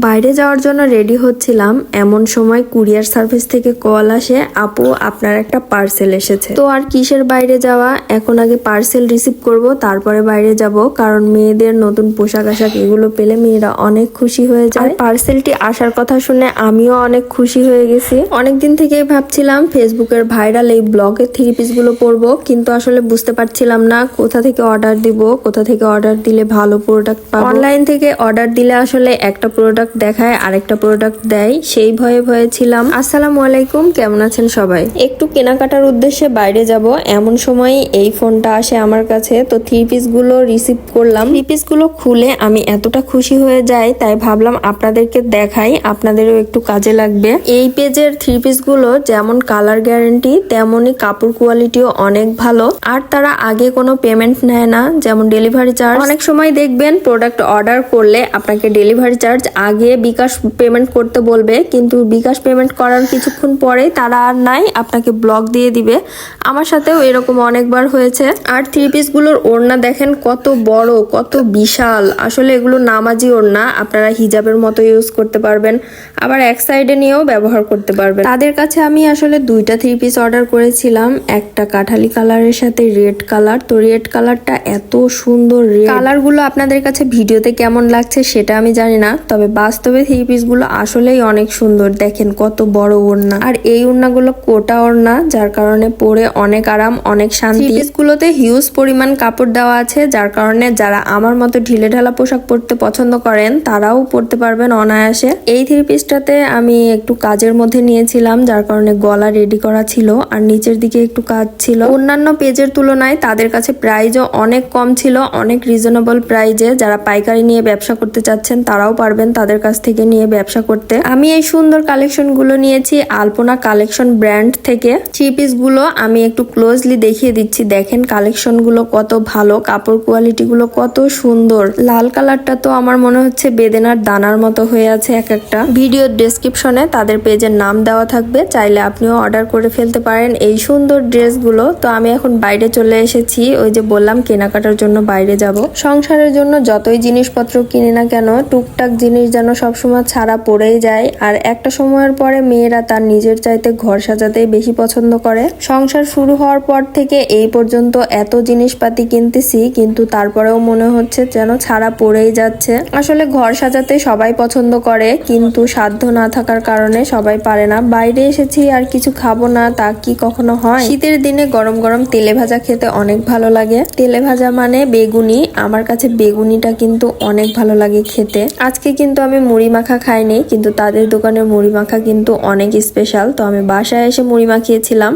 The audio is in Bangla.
বাইরে যাওয়ার জন্য রেডি হচ্ছিলাম, এমন সময় কুরিয়ার সার্ভিস থেকে কল আসে, আপু আপনার একটা পার্সেল এসেছে। তো আর কিসের বাইরে যাওয়া, এখন আগে পার্সেল রিসিভ করব, তারপরে বাইরে যাব। কারণ মেয়েদের নতুন পোশাক আশাক এগুলো পেলে মেয়েরা অনেক খুশি হয়ে যায়। পার্সেলটি আসার কথা শুনে আমিও অনেক খুশি হয়ে গেছি। অনেকদিন থেকেই ভাবছিলাম ফেসবুকের ভাইরাল এই ব্লগের থ্রি পিস গুলো পরবো, কিন্তু আসলে বুঝতে পারছিলাম না কোথা থেকে অর্ডার দিব, কোথা থেকে অর্ডার দিলে ভালো প্রোডাক্ট পাবো। অনলাইন থেকে অর্ডার দিলে আসলে একটা প্রোডাক্ট দেখায় আরেকটা প্রোডাক্ট দেয়, সেই ভয়ে ভয়ে ছিলাম। আসসালামু আলাইকুম, কেমন আছেন সবাই? একটু কেনাকাটার উদ্দেশ্যে বাইরে যাব, এমন সময় এই ফোনটা আসে আমার কাছে। তো থ্রি পিস গুলো রিসিভ করলাম। থ্রি পিস গুলো খুলে আমি এতটা খুশি হয়ে যাই, তাই ভাবলাম আপনাদেরকে দেখাই, আপনাদেরও একটু কাজে লাগবে। এই পেজের থ্রি পিস গুলো যেমন কালার গ্যারান্টি, তেমনই কাপড় কোয়ালিটিও অনেক ভালো। আর তারা আগে কোনো পেমেন্ট নেয় না, যেমন ডেলিভারি চার্জ। অনেক সময় দেখবেন প্রোডাক্ট অর্ডার করলে আপনাকে ডেলিভারি চার্জ আগে বিকাশ পেমেন্ট করতে বলবে, কিন্তু বিকাশ পেমেন্ট করার কিছুক্ষণ পরেই তারা আর নাই, আপনাকে ব্লক দিয়ে দিবে। আমার সাথেও এরকম অনেকবার হয়েছে। আর থ্রি পিস গুলোর ওড়না দেখেন কত বড়, কত বিশাল। আসলে এগুলো নামাজি ওড়না, আপনারা হিজাবের মতো ইউজ করতে পারবেন, আবার এক সাইডে নিয়েও ব্যবহার করতে পারবেন। তাদের কাছে আমি আসলে দুইটা থ্রি পিস অর্ডার করেছিলাম, একটা কাঠালি কালারের সাথে রেড কালার। তো রেড কালারটা এত সুন্দর, কালার গুলো আপনাদের কাছে ভিডিওতে কেমন লাগছে সেটা আমি জানি না, তবে বাস্তবে থ্রি পিস গুলো আসলেই অনেক সুন্দর। দেখেন কত বড় ওড়না, আর এই ওড়না গুলো কোটা ওড়না, যার কারণে পরে অনেক আরাম, অনেক শান্তি। থ্রি পিস গুলোতে হিউজ পরিমাণ কাপড় দেওয়া আছে, যার কারণে যারা আমার মতো ঢিলে ঢালা পোশাক পরতে পছন্দ করেন তারাও পরতে পারবেন অনায়াসে। এই থ্রি পিসটাতে আমি একটু কাজের মধ্যে নিয়েছিলাম, যার কারণে গলা রেডি করা ছিল আর নিচের দিকে একটু কাজ ছিল। অন্যান্য পেজের তুলনায় তাদের কাছে প্রাইসও অনেক কম ছিল, অনেক রিজনেবল প্রাইজে। যারা পাইকারি নিয়ে ব্যবসা করতে চাচ্ছেন তারাও পারবেন তাদের কাছ থেকে নিয়ে ব্যবসা করতে। আমি এই সুন্দর কালেকশন গুলো নিয়েছি আলপনা কালেকশন ব্র্যান্ড থেকে। থ্রি পিস গুলো আমি একটু ক্লোজলি দেখিয়ে দিচ্ছি, দেখেন কালেকশন গুলো কত ভালো, কাপড় কোয়ালিটি গুলো কত সুন্দর। লাল কালারটা তো আমার মনে হচ্ছে বেদেনার দানার মতো হয়ে আছে এক একটা। ভিডিওর ডেসক্রিপশনে তাদের পেজের নাম দেওয়া থাকবে, চাইলে আপনিও অর্ডার করে ফেলতে পারেন এই সুন্দর ড্রেসগুলো। তো আমি এখন বাইরে চলে এসেছি, ওই যে বললাম কেনাকাটার জন্য বাইরে যাব। সংসারের জন্য যতই জিনিসপত্র কিনে না কেন, টুকটাক জিনিস যেন সবসময় ছাড়া পড়েই যায়। আর একটা সময়ের পরে মেয়েরা তার নিজের চাইতে ঘর সাজাতেই বেশি পছন্দ করে। সংসার শুরু হওয়ার পর থেকে এই পর্যন্ত এত জিনিসপাতি কিনতেছি, কিন্তু তারপরেও মনে হচ্ছে যেন ছাড়া পড়েই যাচ্ছে। আসলে ঘর সাজাতে সবাই পছন্দ করে, কিন্তু সাধ্য না থাকার কারণে সবাই পারে না। বাইরে এসেছি আর কিছু খাবো না, তা কি কখনো হয়? শীতের দিনে গরম গরম তেলে ভাজা খেতে অনেক ভালো লাগে। তেলে ভাজা মানে বেগুনি, আমার কাছে বেগুনিটা কিন্তু অনেক ভালো লাগে খেতে। আজকে কিন্তু আমি মুড়ি মাখা খাইনি, কিন্তু তাদের দোকানের মুড়ি মাখা কিন্তু অনেক স্পেশাল। তো আমি বাসায় এসে মুড়ি মাখিয়েছিলাম।